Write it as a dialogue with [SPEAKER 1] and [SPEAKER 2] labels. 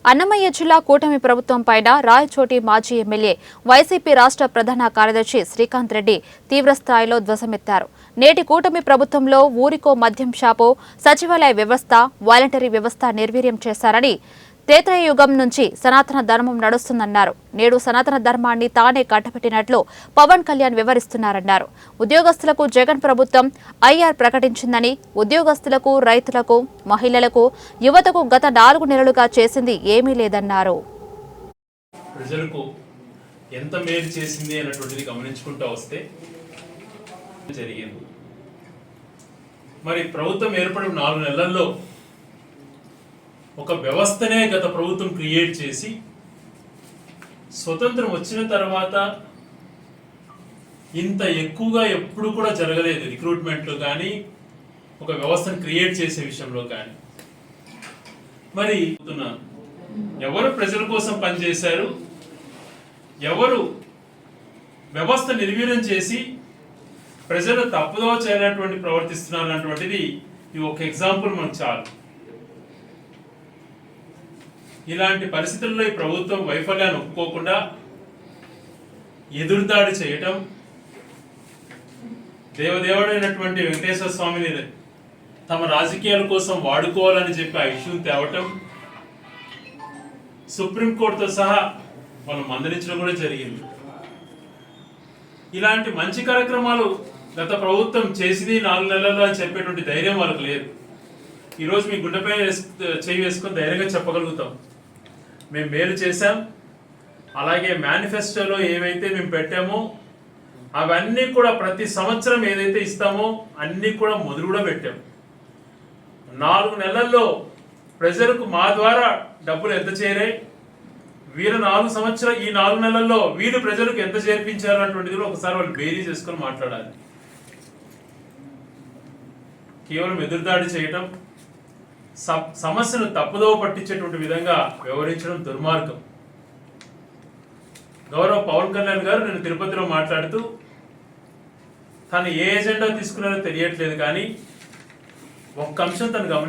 [SPEAKER 1] అన్నమయ్య జిల్లా కూటమి ప్రభుత్వం పైన రాయచోటి మాజీ ఎమ్మెల్యే వైసీపీ రాష్ట్ర ప్రధాన కార్యదర్శి శ్రీకాంత్ రెడ్డి తీవ్రస్థాయిలో ధ్వజమెత్తారు. నేటి కూటమి ప్రభుత్వంలో ఊరికో మద్యం షాపు, సచివాలయ వ్యవస్థ, వాలంటరీ వ్యవస్థ నిర్వీర్యం చేశారని, త్రేతాయుగం నుంచి సనాతన ధర్మం నడుస్తుందన్నారు. నేడు సనాతన ధర్మాన్ని తానే కట్టబెట్టినట్లు పవన్ కళ్యాణ్ వివరిస్తున్నారన్నారు. ఉద్యోగస్తులకు జగన్ ప్రభుత్వం ఐఆర్ ప్రకటించిందని, ఉద్యోగస్తులకు, రైతులకు, మహిళలకు, యువతకు గత 4 నెలలుగా చేసింది ఏమీ లేదన్నారు.
[SPEAKER 2] ప్రజలకు ఎంత మేలు చేసింది అన్నటువంటిది గమనించుకుంటూ వస్తే జరిగింది. మరి ప్రభుత్వం ఏర్పడిన 4 నెలల్లో ఒక వ్యవస్థనే గత ప్రభుత్వం క్రియేట్ చేసి, స్వతంత్రం వచ్చిన తర్వాత ఇంత ఎక్కువగా ఎప్పుడు కూడా జరగలేదు. రిక్రూట్మెంట్లో కానీ, ఒక వ్యవస్థను క్రియేట్ చేసే విషయంలో కానీ. మరి ఎవరు ప్రజల కోసం పనిచేశారు, ఎవరు వ్యవస్థ నిర్వీర్యం చేసి ప్రజలు తప్పుదో చేయనటువంటి ప్రవర్తిస్తున్నారు అన్నటువంటిది ఈ ఒక ఎగ్జాంపుల్ మనకు చాలు. ఇలాంటి పరిస్థితుల్లో ఈ ప్రభుత్వం వైఫల్యాన్ని ఒప్పుకోకుండా ఎదురుదాడి చేయటం, దేవదేవుడైనటువంటి వెంకటేశ్వర స్వామిని తమ రాజకీయాల కోసం వాడుకోవాలని చెప్పి ఆ ఇష్యూని తేవటం, సుప్రీంకోర్టుతో సహా మనం మందలించడం కూడా జరిగింది. ఇలాంటి మంచి కార్యక్రమాలు గత ప్రభుత్వం చేసింది 4 నెలల్లో అని చెప్పేటువంటి ధైర్యం వాళ్ళకు లేదు. ఈరోజు మీ గుండెపై చేయి వేసుకొని ధైర్యంగా చెప్పగలుగుతాం, మేము మేలు చేశాం. అలాగే మేనిఫెస్టోలో ఏవైతే మేము పెట్టామో అవన్నీ కూడా ప్రతి సంవత్సరం ఏదైతే ఇస్తామో అన్నీ కూడా మొదలు కూడా పెట్టాం. 4 నెలల్లో ప్రజలకు మా ద్వారా డబ్బులు ఎంత చేరాయి, వీరు 4 సంవత్సరాలు ఈ 4 నెలల్లో వీరు ప్రజలకు ఎంత చేర్పించారు అటువంటిది కూడా ఒకసారి వాళ్ళు బేరీ చేసుకొని మాట్లాడాలి. కేవలం ఎదురుదాడి చేయటం, సమస్యను తప్పుదోవ పట్టించేటువంటి విధంగా వ్యవహరించడం దుర్మార్గం. గౌరవ పవన్ కళ్యాణ్ గారు నేను తిరుపతిలో మాట్లాడుతూ తను ఏ ఎజెండా తీసుకున్నారో తెలియట్లేదు, కానీ ఒక్క అంశం తను